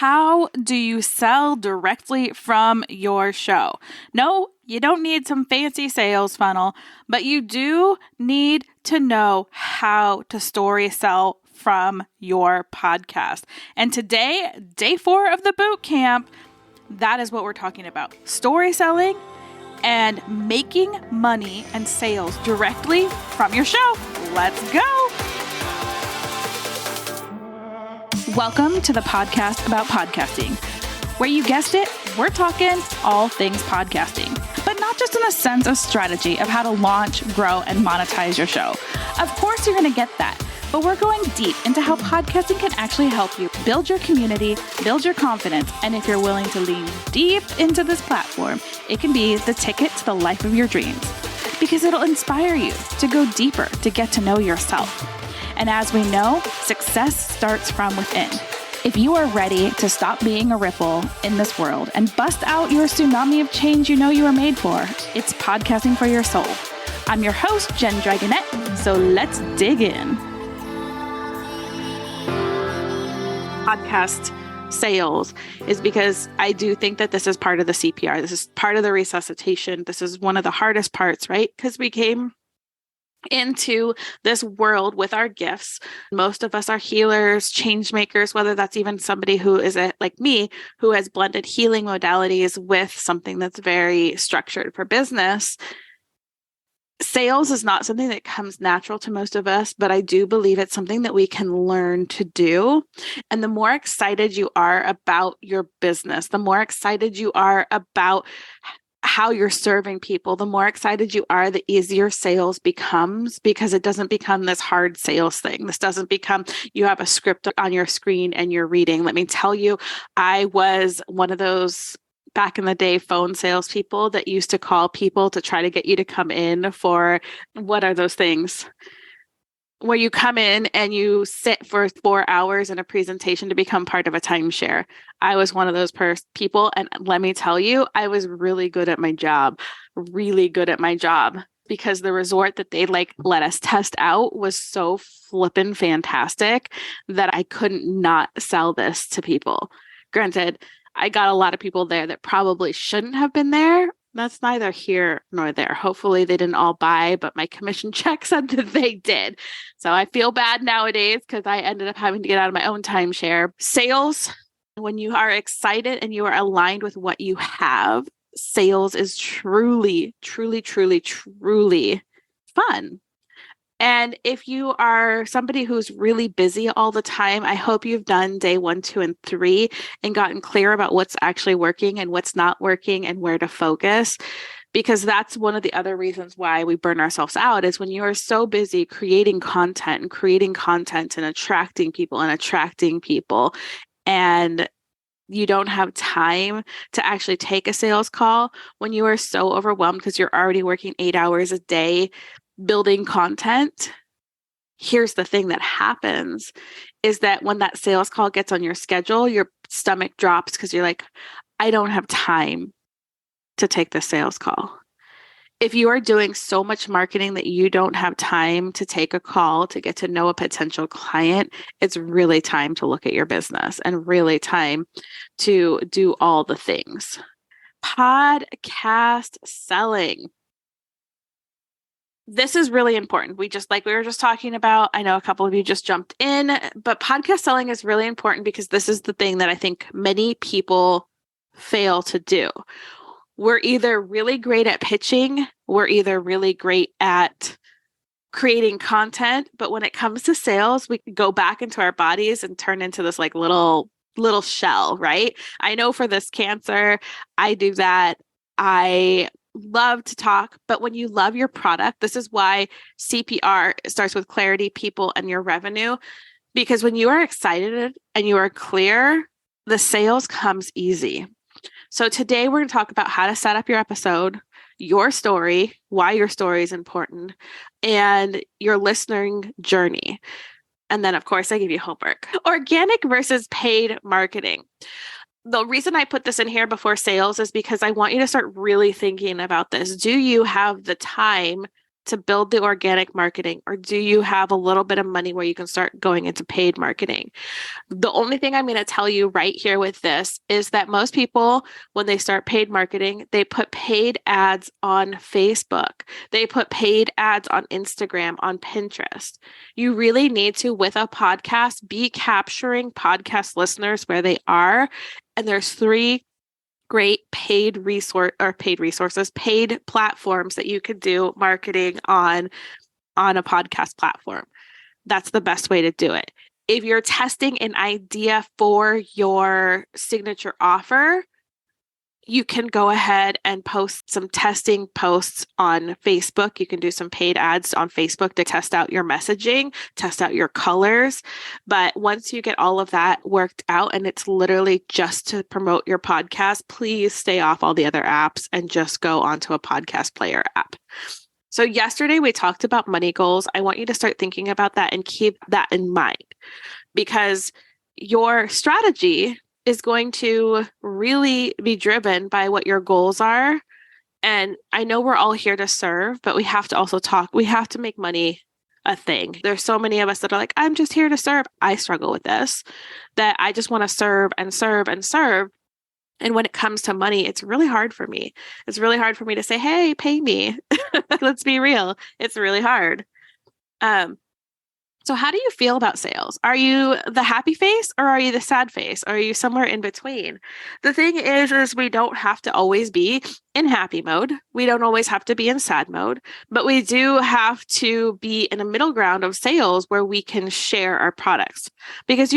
How do you sell directly from your show? No, you don't need some fancy sales funnel, but you do need to know how to story sell from your podcast. And today, day 4 of the boot camp, that is what we're talking about. Story selling and making money and sales directly from your show. Let's go. Welcome to the podcast about podcasting, where you guessed it, we're talking all things podcasting, but not just in the sense of strategy of how to launch, grow, and monetize your show. Of course, you're going to get that, but we're going deep into how podcasting can actually help you build your community, build your confidence, and if you're willing to lean deep into this platform, it can be the ticket to the life of your dreams, because it'll inspire you to go deeper, to get to know yourself. And as we know, success starts from within. If you are ready to stop being a ripple in this world and bust out your tsunami of change you know you were made for, it's podcasting for your soul. I'm your host, Jenn Dragonette, so let's dig in. Podcast sales is because I do think that this is part of the CPR. This is part of the resuscitation. This is one of the hardest parts, right? Because we came into this world with our gifts. Most of us are healers, change makers, whether that's even somebody who is like me, who has blended healing modalities with something that's very structured for business. Sales is not something that comes natural to most of us, but I do believe it's something that we can learn to do. And the more excited you are about your business, the more excited you are about how you're serving people, the more excited you are, the easier sales becomes, because it doesn't become this hard sales thing. This doesn't become you have a script on your screen and you're reading. Let me tell you, I was one of those back in the day phone salespeople that used to call people to try to get you to come in for, what are those things? Where you come in and you sit for 4 hours in a presentation to become part of a timeshare. I was one of those people. And let me tell you, I was really good at my job, because the resort that they let us test out was so flippin' fantastic that I couldn't not sell this to people. Granted, I got a lot of people there that probably shouldn't have been there. That's neither here nor there. Hopefully they didn't all buy, but my commission check said that they did. So I feel bad nowadays because I ended up having to get out of my own timeshare. Sales, when you are excited and you are aligned with what you have, sales is truly, truly, truly, truly fun. And if you are somebody who's really busy all the time, I hope you've done day 1, 2, and 3 and gotten clear about what's actually working and what's not working and where to focus. Because that's one of the other reasons why we burn ourselves out, is when you are so busy creating content and attracting people and you don't have time to actually take a sales call, when you are so overwhelmed because you're already working 8 hours a day building content. Here's the thing that happens is that when that sales call gets on your schedule, your stomach drops because you're like, I don't have time to take the sales call. If you are doing so much marketing that you don't have time to take a call to get to know a potential client, it's really time to look at your business and really time to do all the things. Podcast selling. This is really important. We were just talking about, I know a couple of you just jumped in, but podcast selling is really important because this is the thing that I think many people fail to do. We're either really great at pitching, we're either really great at creating content, but when it comes to sales, we go back into our bodies and turn into this little shell, right? I know for this cancer, I do that. I love to talk, but when you love your product, this is why CPR starts with clarity, people, and your revenue. Because when you are excited and you are clear, the sales comes easy. So today we're going to talk about how to set up your episode, your story, why your story is important, and your listening journey. And then, of course, I give you homework. Organic versus paid marketing. The reason I put this in here before sales is because I want you to start really thinking about this. Do you have the time to build the organic marketing, or do you have a little bit of money where you can start going into paid marketing? The only thing I'm going to tell you right here with this is that most people, when they start paid marketing, they put paid ads on Facebook. They put paid ads on Instagram, on Pinterest. You really need to, with a podcast, be capturing podcast listeners where they are. And there's three great paid platforms that you could do marketing on a podcast platform. That's the best way to do it. If you're testing an idea for your signature offer, you can go ahead and post some testing posts on Facebook. You can do some paid ads on Facebook to test out your messaging, test out your colors. But once you get all of that worked out and it's literally just to promote your podcast, please stay off all the other apps and just go onto a podcast player app. So yesterday we talked about money goals. I want you to start thinking about that and keep that in mind, because your strategy is going to really be driven by what your goals are. And I know we're all here to serve, but we have to also talk. We have to make money a thing. There's so many of us that are like, I'm just here to serve. I struggle with this, that I just want to serve and serve and serve. And when it comes to money, it's really hard for me. It's really hard for me to say, hey, pay me. Let's be real. It's really hard. So how do you feel about sales? Are you the happy face or are you the sad face? Or are you somewhere in between? The thing is we don't have to always be in happy mode. We don't always have to be in sad mode, but we do have to be in a middle ground of sales where we can share our products. Because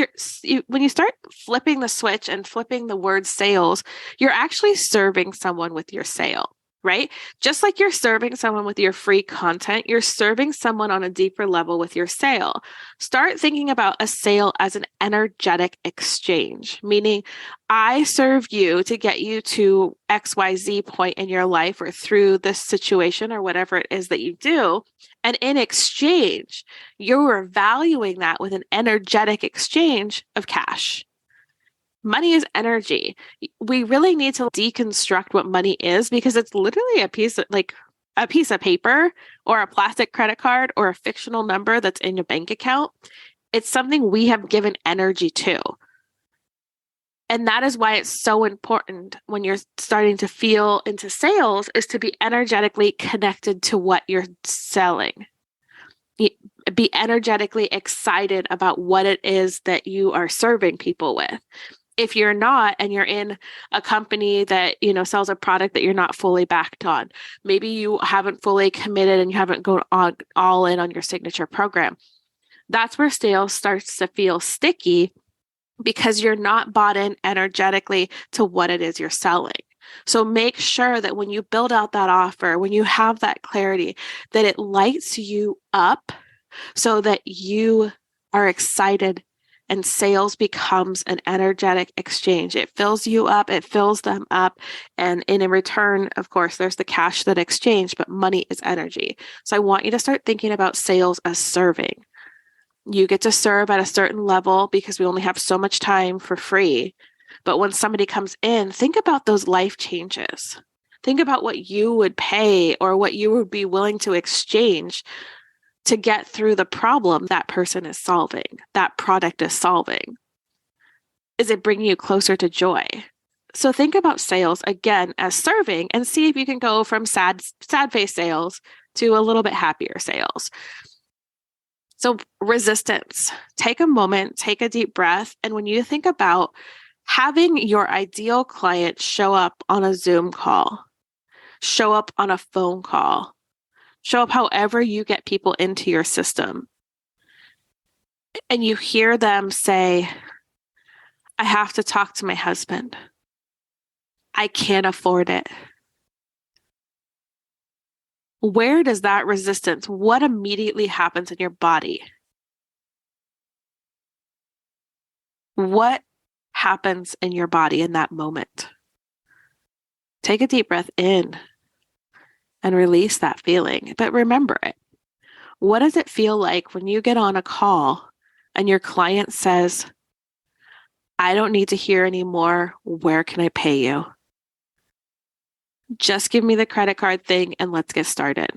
when you start flipping the switch and flipping the word sales, you're actually serving someone with your sale. Right? Just like you're serving someone with your free content, you're serving someone on a deeper level with your sale. Start thinking about a sale as an energetic exchange, meaning I serve you to get you to XYZ point in your life or through this situation or whatever it is that you do. And in exchange, you're valuing that with an energetic exchange of cash. Money is energy. We really need to deconstruct what money is, because it's literally a piece of paper or a plastic credit card or a fictional number that's in your bank account. It's something we have given energy to. And that is why it's so important when you're starting to feel into sales, is to be energetically connected to what you're selling. Be energetically excited about what it is that you are serving people with. If you're not, and you're in a company that, sells a product that you're not fully backed on, maybe you haven't fully committed and you haven't gone all in on your signature program. That's where sales starts to feel sticky, because you're not bought in energetically to what it is you're selling. So make sure that when you build out that offer, when you have that clarity, that it lights you up so that you are excited. And sales becomes an energetic exchange. It fills you up, it fills them up. And in return, of course, there's the cash that exchange, but money is energy. So I want you to start thinking about sales as serving. You get to serve at a certain level because we only have so much time for free. But when somebody comes in, think about those life changes. Think about what you would pay or what you would be willing to exchange to get through the problem that person is solving, that product is solving. Is it bringing you closer to joy? So think about sales again as serving, and see if you can go from sad face sales to a little bit happier sales. So resistance. Take a moment, take a deep breath. And when you think about having your ideal client show up on a Zoom call, show up on a phone call, show up however you get people into your system, and you hear them say, I have to talk to my husband. I can't afford it. Where does that resistance, what immediately happens in your body? What happens in your body in that moment? Take a deep breath in and release that feeling, but remember it. What does it feel like when you get on a call and your client says, I don't need to hear anymore. Where can I pay you? Just give me the credit card thing and let's get started.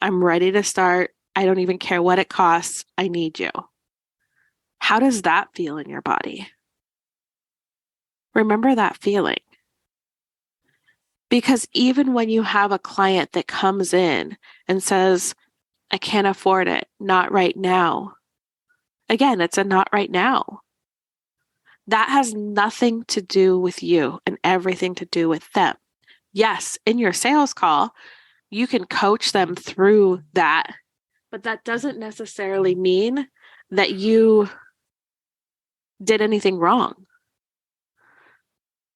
I'm ready to start. I don't even care what it costs. I need you. How does that feel in your body? Remember that feeling. Because even when you have a client that comes in and says, I can't afford it, not right now. Again, it's a not right now. That has nothing to do with you and everything to do with them. Yes, in your sales call, you can coach them through that, but that doesn't necessarily mean that you did anything wrong.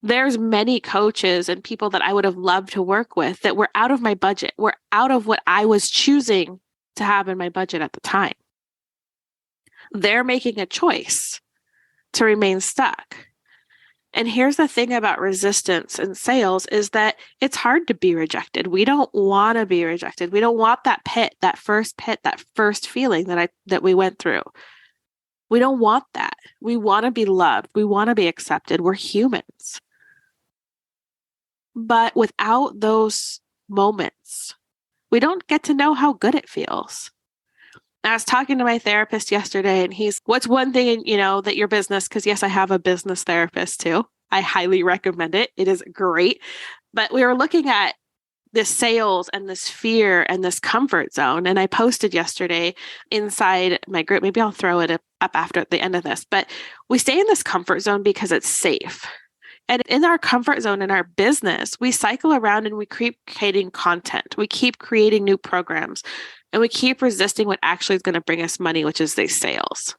There's many coaches and people that I would have loved to work with that were out of my budget, were out of what I was choosing to have in my budget at the time. They're making a choice to remain stuck. And here's the thing about resistance in sales is that it's hard to be rejected. We don't want to be rejected. We don't want that pit, that first feeling that we went through. We don't want that. We want to be loved. We want to be accepted. We're humans. But without those moments, we don't get to know how good it feels. I was talking to my therapist yesterday, and what's one thing, that your business, because yes, I have a business therapist too. I highly recommend it. It is great. But we were looking at this sales and this fear and this comfort zone. And I posted yesterday inside my group, maybe I'll throw it up after the end of this, but we stay in this comfort zone because it's safe. And in our comfort zone, in our business, we cycle around and we keep creating content. We keep creating new programs. And we keep resisting what actually is going to bring us money, which is these sales.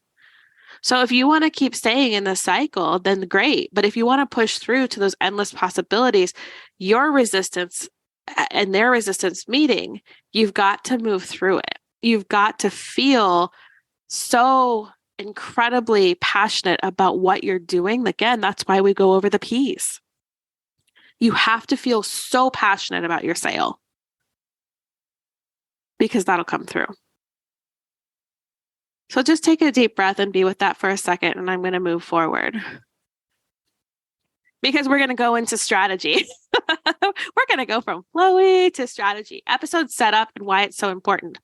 So if you want to keep staying in the cycle, then great. But if you want to push through to those endless possibilities, your resistance and their resistance meeting, you've got to move through it. You've got to feel so incredibly passionate about what you're doing. Again, that's why we go over the P's. You have to feel so passionate about your sale, because that'll come through. So just take a deep breath and be with that for a second, and I'm going to move forward. Because we're going to go into strategy. We're going to go from flowy to strategy. Episode setup and why it's so important.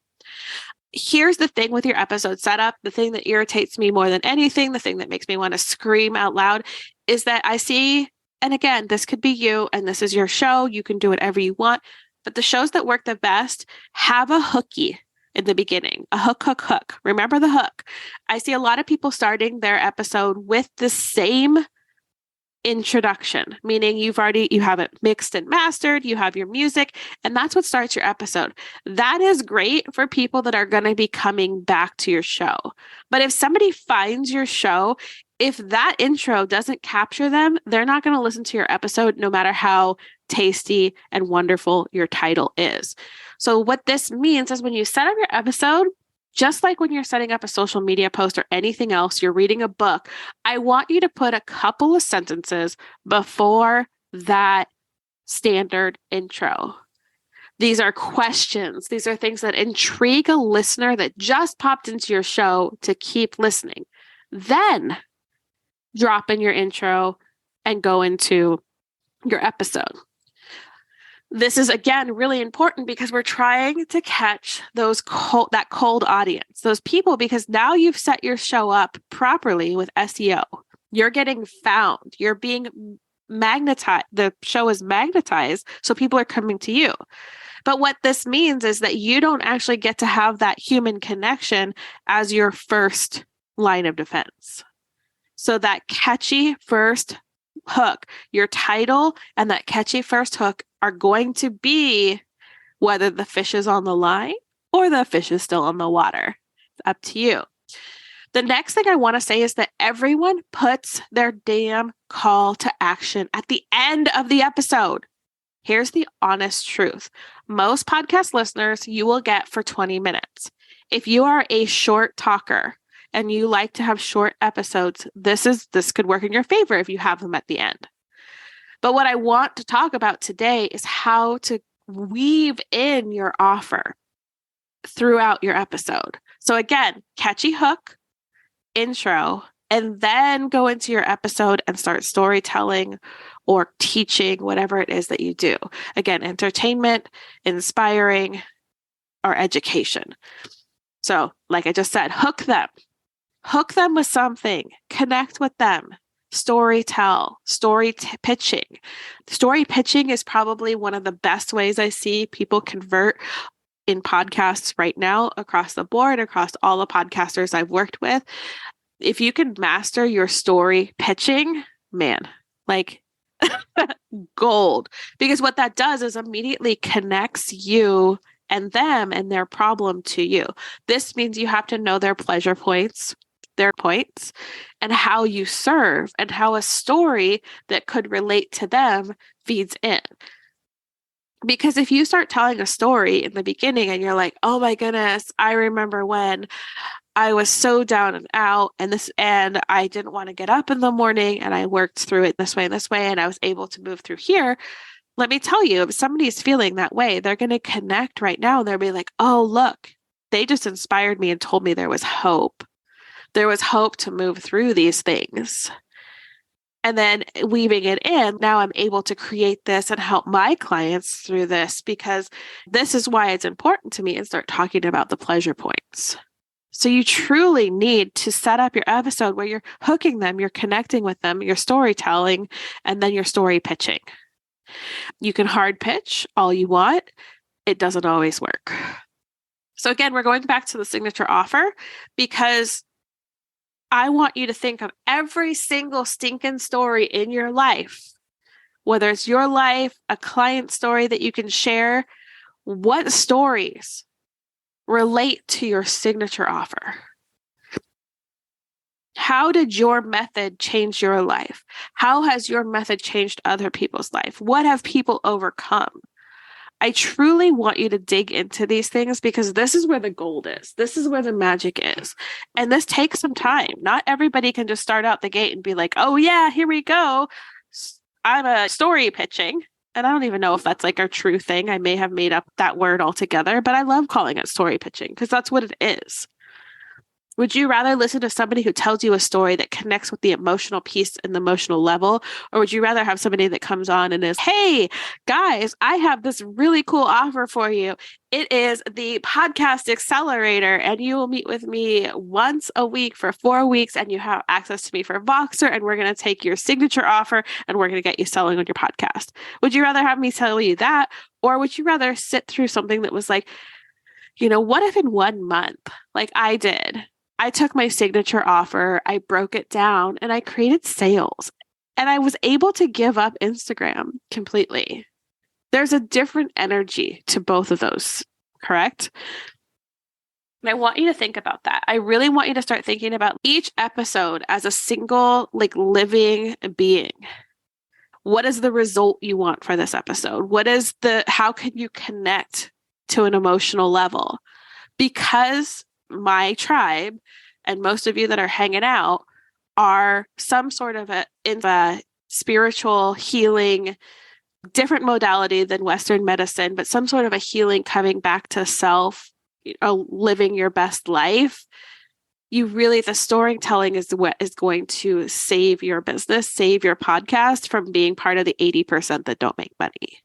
Here's the thing with your episode setup, the thing that irritates me more than anything, the thing that makes me want to scream out loud, is that I see, and again, this could be you, and this is your show. You can do whatever you want. But the shows that work the best have a hooky in the beginning, a hook. Remember the hook. I see a lot of people starting their episode with the same introduction, meaning you have it mixed and mastered, you have your music, and that's what starts your episode. That is great for people that are going to be coming back to your show. But if somebody finds your show, if that intro doesn't capture them, they're not going to listen to your episode, no matter how tasty and wonderful your title is. So what this means is when you set up your episode, just like when you're setting up a social media post or anything else, you're reading a book, I want you to put a couple of sentences before that standard intro. These are questions. These are things that intrigue a listener that just popped into your show to keep listening. Then drop in your intro and go into your episode. This is, again, really important because we're trying to catch that cold audience, those people, because now you've set your show up properly with SEO. You're getting found. You're being magnetized. The show is magnetized, so people are coming to you. But what this means is that you don't actually get to have that human connection as your first line of defense. So that catchy first hook, your title and that catchy first hook are going to be whether the fish is on the line or the fish is still on the water. It's up to you. The next thing I want to say is that everyone puts their damn call to action at the end of the episode. Here's the honest truth. Most podcast listeners you will get for 20 minutes. If you are a short talker and you like to have short episodes, this could work in your favor if you have them at the end. But what I want to talk about today is how to weave in your offer throughout your episode. So again, catchy hook, intro, and then go into your episode and start storytelling or teaching, whatever it is that you do. Again, entertainment, inspiring, our education. So like I just said, hook them with something, connect with them, story tell, pitching. Story pitching is probably one of the best ways I see people convert in podcasts right now across the board, across all the podcasters I've worked with. If you can master your story pitching, man, like gold. Because what that does is immediately connects you and them and their problem to you. This means you have to know their pleasure points, their points, and how you serve and how a story that could relate to them feeds in. Because if you start telling a story in the beginning and you're like, oh my goodness, I remember when I was so down and out and I didn't want to get up in the morning and I worked through it this way and I was able to move through here. Let me tell you, if somebody's feeling that way, they're going to connect right now and they'll be like, oh, look, they just inspired me and told me there was hope. There was hope to move through these things. And then weaving it in, now I'm able to create this and help my clients through this because this is why it's important to me and start talking about the pleasure points. So you truly need to set up your episode where you're hooking them, you're connecting with them, you're storytelling, and then you're story pitching. You can hard pitch all you want. It doesn't always work. So again, we're going back to the signature offer because I want you to think of every single stinking story in your life, whether it's your life, a client story that you can share. What stories relate to your signature offer? How did your method change your life? How has your method changed other people's life? What have people overcome? I truly want you to dig into these things because this is where the gold is. This is where the magic is. And this takes some time. Not everybody can just start out the gate and be like, oh yeah, here we go. I'm a story pitching. And I don't even know if that's like a true thing. I may have made up that word altogether, but I love calling it story pitching because that's what it is. Would you rather listen to somebody who tells you a story that connects with the emotional piece and the emotional level? Or would you rather have somebody that comes on and is, hey, guys, I have this really cool offer for you. It is the podcast accelerator, and you will meet with me once a week for 4 weeks, and you have access to me for Voxer, and we're going to take your signature offer, and we're going to get you selling on your podcast. Would you rather have me tell you that? Or would you rather sit through something that was like, what if in 1 month, like I did, I took my signature offer, I broke it down, and I created sales. And I was able to give up Instagram completely. There's a different energy to both of those, correct? And I want you to think about that. I really want you to start thinking about each episode as a single, living being. What is the result you want for this episode? How can you connect to an emotional level? Because my tribe and most of you that are hanging out are some sort of a spiritual healing, different modality than Western medicine, but some sort of a healing coming back to self, living your best life. The storytelling is what is going to save your business, save your podcast from being part of the 80% that don't make money.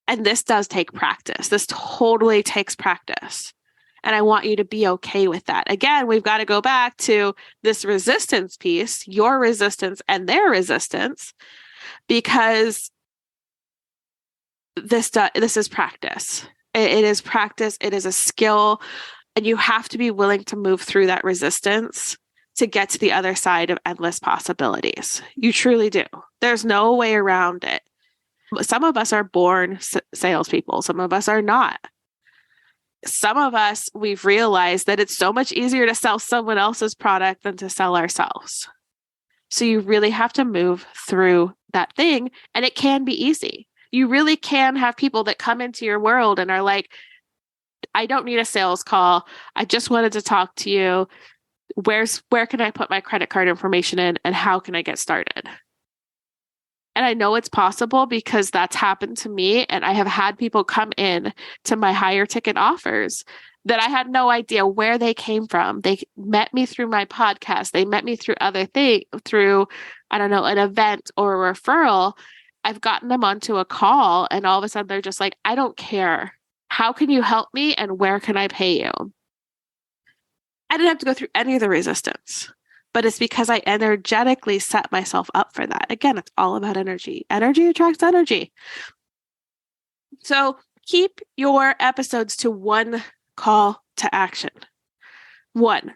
And this does take practice. This totally takes practice. And I want you to be okay with that. Again, we've got to go back to this resistance piece, your resistance and their resistance, because this is practice. It is practice. It is a skill. And you have to be willing to move through that resistance to get to the other side of endless possibilities. You truly do. There's no way around it. Some of us are born salespeople. Some of us are not. Some of us, we've realized that it's so much easier to sell someone else's product than to sell ourselves. So you really have to move through that thing, and it can be easy. You really can have people that come into your world and are like, I don't need a sales call. I just wanted to talk to you. Where can I put my credit card information in, and how can I get started? And I know it's possible because that's happened to me. And I have had people come in to my higher ticket offers that I had no idea where they came from. They met me through my podcast. They met me through other things, through, an event or a referral. I've gotten them onto a call, and all of a sudden they're just like, I don't care How can you help me? And where can I pay you? I didn't have to go through any of the resistance, but it's because I energetically set myself up for that. Again, it's all about energy. Energy attracts energy. So keep your episodes to one call to action. One.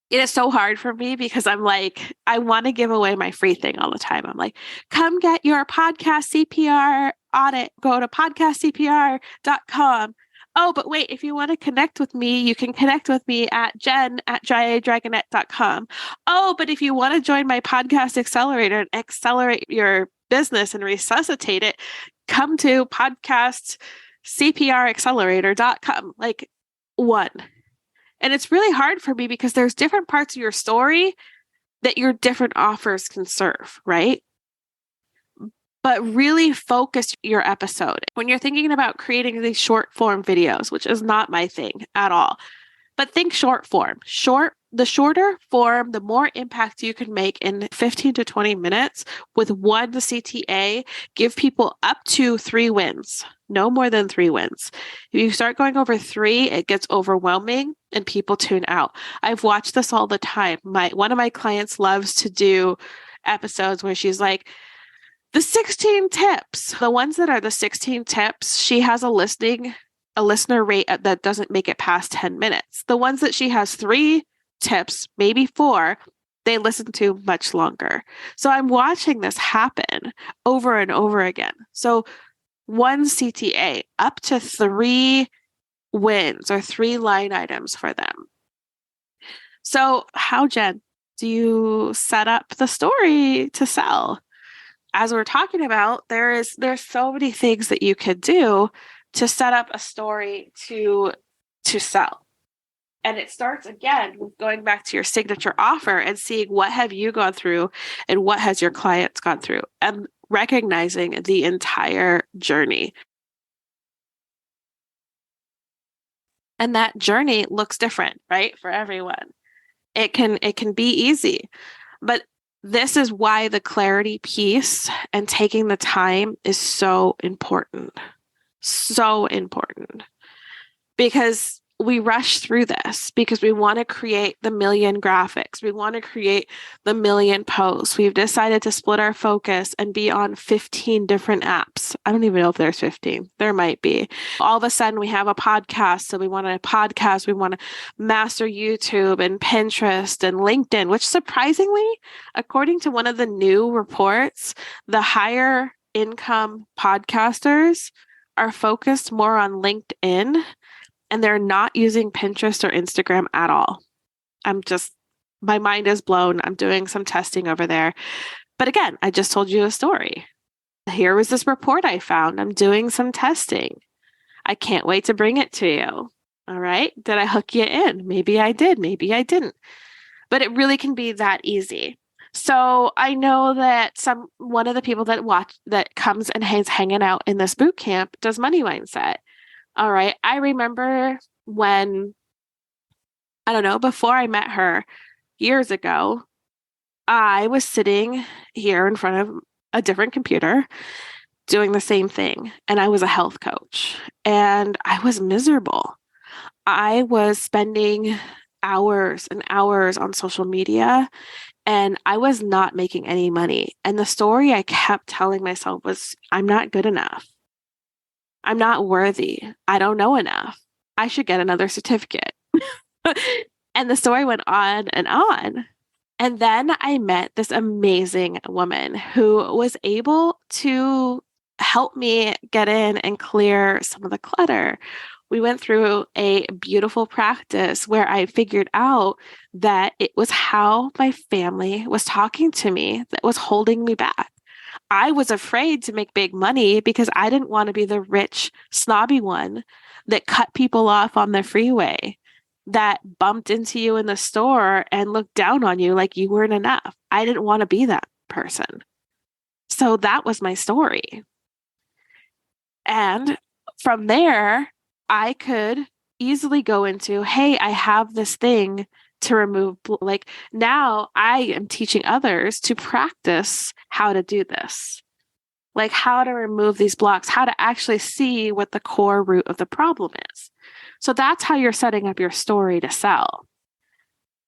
It is so hard for me because I'm like, I want to give away my free thing all the time. I'm like, come get your podcast CPR audit. Go to podcastcpr.com. Oh, but wait, if you want to connect with me, you can connect with me at jenn@dragonette.com. Oh, but if you want to join my podcast accelerator and accelerate your business and resuscitate it, come to podcastcpraccelerator.com. Like, one. And it's really hard for me because there's different parts of your story that your different offers can serve, right? But really focus your episode. When you're thinking about creating these short form videos, which is not my thing at all, but think short form. The shorter form, the more impact you can make in 15 to 20 minutes with one CTA. Give people up to 3 wins, no more than 3 wins. If you start going over 3, it gets overwhelming and people tune out. I've watched this all the time. One of my clients loves to do episodes where she's like, the 16 tips, the ones that are the 16 tips, she has a listener rate that doesn't make it past 10 minutes. The ones that she has 3 tips, maybe 4, they listen to much longer. So I'm watching this happen over and over again. So one CTA, up to 3 wins or 3 line items for them. So how, Jen, do you set up the story to sell? As we're talking about, there's so many things that you could do to set up a story to sell. And it starts again with going back to your signature offer and seeing what have you gone through and what has your clients gone through, and recognizing the entire journey. And that journey looks different, right? For everyone. It can be easy, but this is why the clarity piece and taking the time is so important. So important. Because we rush through this because we want to create the million graphics. We want to create the million posts. We've decided to split our focus and be on 15 different apps. I don't even know if there's 15. There might be. All of a sudden we have a podcast. So we want a podcast. We want to master YouTube and Pinterest and LinkedIn, which surprisingly, according to one of the new reports, the higher income podcasters are focused more on LinkedIn, and they're not using Pinterest or Instagram at all. My mind is blown. I'm doing some testing over there. But again, I just told you a story. Here was this report I found. I'm doing some testing. I can't wait to bring it to you. All right. Did I hook you in? Maybe I did. Maybe I didn't. But it really can be that easy. So I know that one of the people that comes and hanging out in this boot camp does money mindset. All right. I remember when, I don't know, before I met her years ago, I was sitting here in front of a different computer doing the same thing. And I was a health coach and I was miserable. I was spending hours and hours on social media and I was not making any money. And the story I kept telling myself was, I'm not good enough. I'm not worthy. I don't know enough. I should get another certificate. And the story went on and on. And then I met this amazing woman who was able to help me get in and clear some of the clutter. We went through a beautiful practice where I figured out that it was how my family was talking to me that was holding me back. I was afraid to make big money because I didn't want to be the rich, snobby one that cut people off on the freeway, that bumped into you in the store and looked down on you like you weren't enough. I didn't want to be that person. So that was my story. And from there, I could easily go into, hey, I have this thing to remove. Like now I am teaching others to practice how to do this. like how to remove these blocks, how to actually see what the core root of the problem is. So that's how you're setting up your story to sell.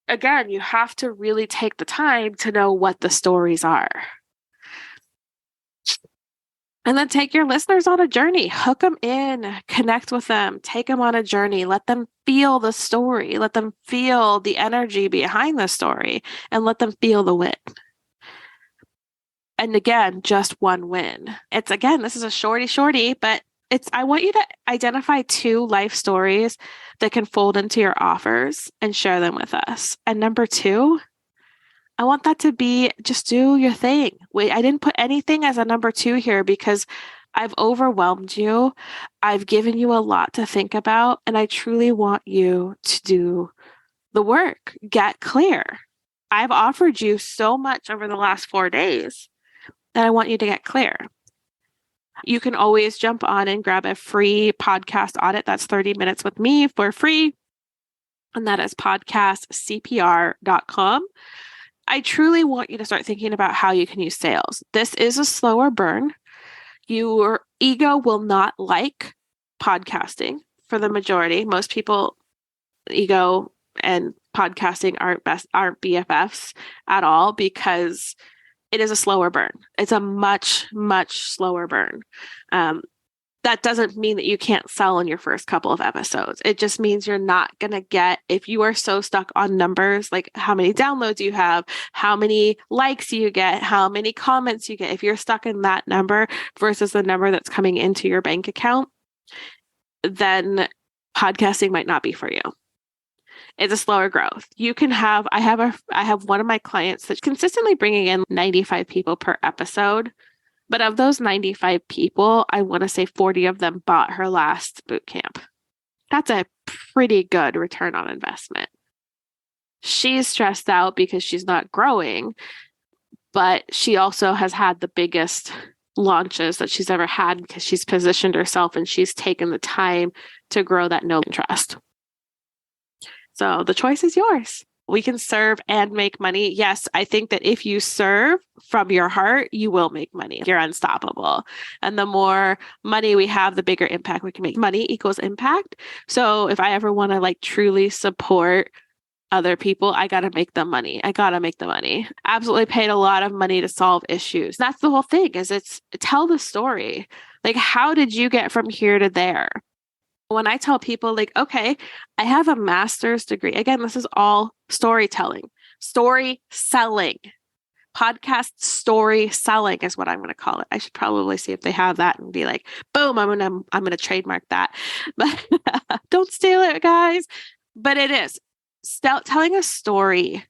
Again, you have to really take the time to know what the stories are. And then take your listeners on a journey, hook them in, connect with them, take them on a journey, let them feel the story, let them feel the energy behind the story, and let them feel the win. And again, just one win. This is a shorty, but I want you to identify 2 life stories that can fold into your offers and share them with us. And number 2, I want that to be just do your thing. Wait, I didn't put anything as a number 2 here because I've overwhelmed you. I've given you a lot to think about, and I truly want you to do the work. Get clear. I've offered you so much over the last 4 days that I want you to get clear. You can always jump on and grab a free podcast audit. That's 30 minutes with me for free. And that is podcastcpr.com. I truly want you to start thinking about how you can use sales. This is a slower burn. Your ego will not like podcasting for the majority. Most people, ego and podcasting aren't BFFs at all because it is a slower burn. It's a much, much slower burn. That doesn't mean that you can't sell in your first couple of episodes. It just means you're not going to get, if you are so stuck on numbers, like how many downloads you have, how many likes you get, how many comments you get, if you're stuck in that number versus the number that's coming into your bank account, then podcasting might not be for you. It's a slower growth. You can have, I have one of my clients that's consistently bringing in 95 people per episode. But of those 95 people, I want to say 40 of them bought her last bootcamp. That's a pretty good return on investment. She's stressed out because she's not growing, but she also has had the biggest launches that she's ever had because she's positioned herself and she's taken the time to grow that know and trust. So the choice is yours. We can serve and make money. Yes, I think that if you serve from your heart, you will make money. You're unstoppable. And the more money we have, the bigger impact we can make. Money equals impact. So if I ever want to like truly support other people, I got to make them money. Absolutely paid a lot of money to solve issues. That's the whole thing it's tell the story. Like, how did you get from here to there? When I tell people like, okay, I have a master's degree. Again, this is all storytelling, story selling, podcast story selling is what I'm going to call it. I should probably see if they have that and be like, boom, I'm going to trademark that, but don't steal it, guys. But it is telling a story,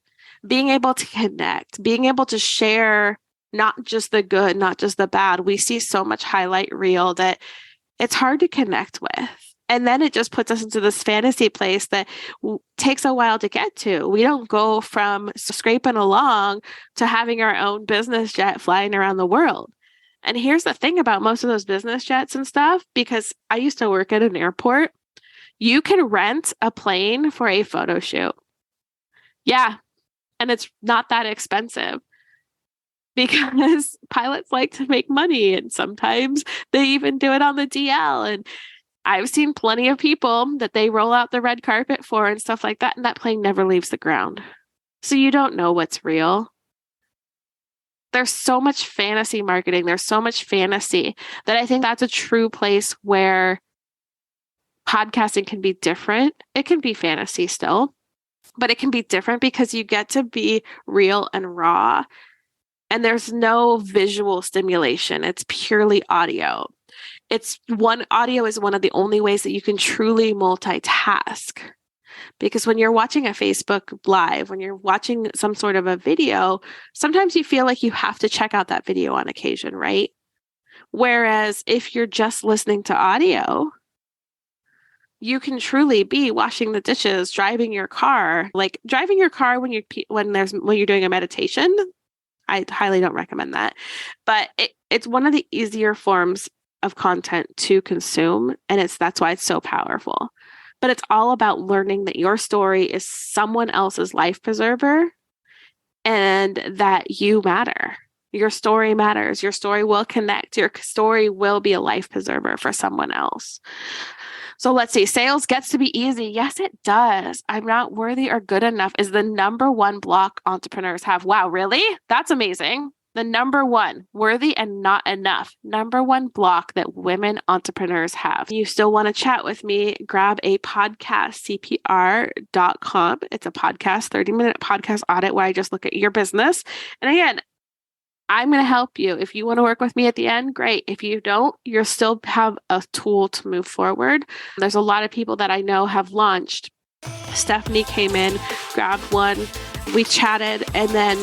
being able to connect, being able to share, not just the good, not just the bad. We see so much highlight reel that it's hard to connect with. And then it just puts us into this fantasy place that takes a while to get to. We don't go from scraping along to having our own business jet flying around the world. And here's the thing about most of those business jets and stuff, because I used to work at an airport, you can rent a plane for a photo shoot. Yeah. And it's not that expensive because pilots like to make money. And sometimes they even do it on the DL. And I've seen plenty of people that they roll out the red carpet for and stuff like that, and that plane never leaves the ground. So you don't know what's real. There's so much fantasy marketing. There's so much fantasy that I think that's a true place where podcasting can be different. It can be fantasy still, but it can be different because you get to be real and raw, and there's no visual stimulation. It's purely audio. Audio is one of the only ways that you can truly multitask. Because when you're watching a Facebook Live, when you're watching some sort of a video, sometimes you feel like you have to check out that video on occasion, right? Whereas if you're just listening to audio, you can truly be washing the dishes, driving your car. Like driving your car when you're doing a meditation, I highly don't recommend that. But it's one of the easier forms of content to consume. And that's why it's so powerful. But it's all about learning that your story is someone else's life preserver and that you matter. Your story matters. Your story will connect. Your story will be a life preserver for someone else. So let's see. Sales gets to be easy. Yes, it does. I'm not worthy or good enough is the number one block entrepreneurs have. Wow, really? That's amazing. The number one, worthy and not enough. Number one block that women entrepreneurs have. You still want to chat with me, grab a podcast, CPR.com. It's a podcast, 30-minute podcast audit where I just look at your business. And again, I'm going to help you. If you want to work with me at the end, great. If you don't, you still have a tool to move forward. There's a lot of people that I know have launched. Stephanie came in, grabbed one, we chatted, and then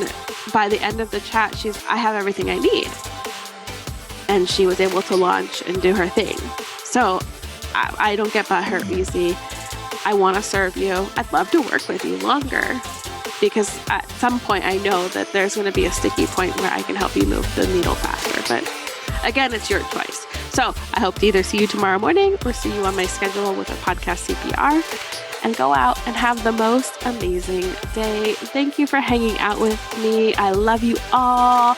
by the end of the chat, I have everything I need. And she was able to launch and do her thing. So I don't get butthurt easy. I want to serve you. I'd love to work with you longer. Because at some point I know that there's going to be a sticky point where I can help you move the needle faster. But again, it's your choice. So I hope to either see you tomorrow morning or see you on my schedule with a podcast CPR, and go out and have the most amazing day. Thank you for hanging out with me. I love you all.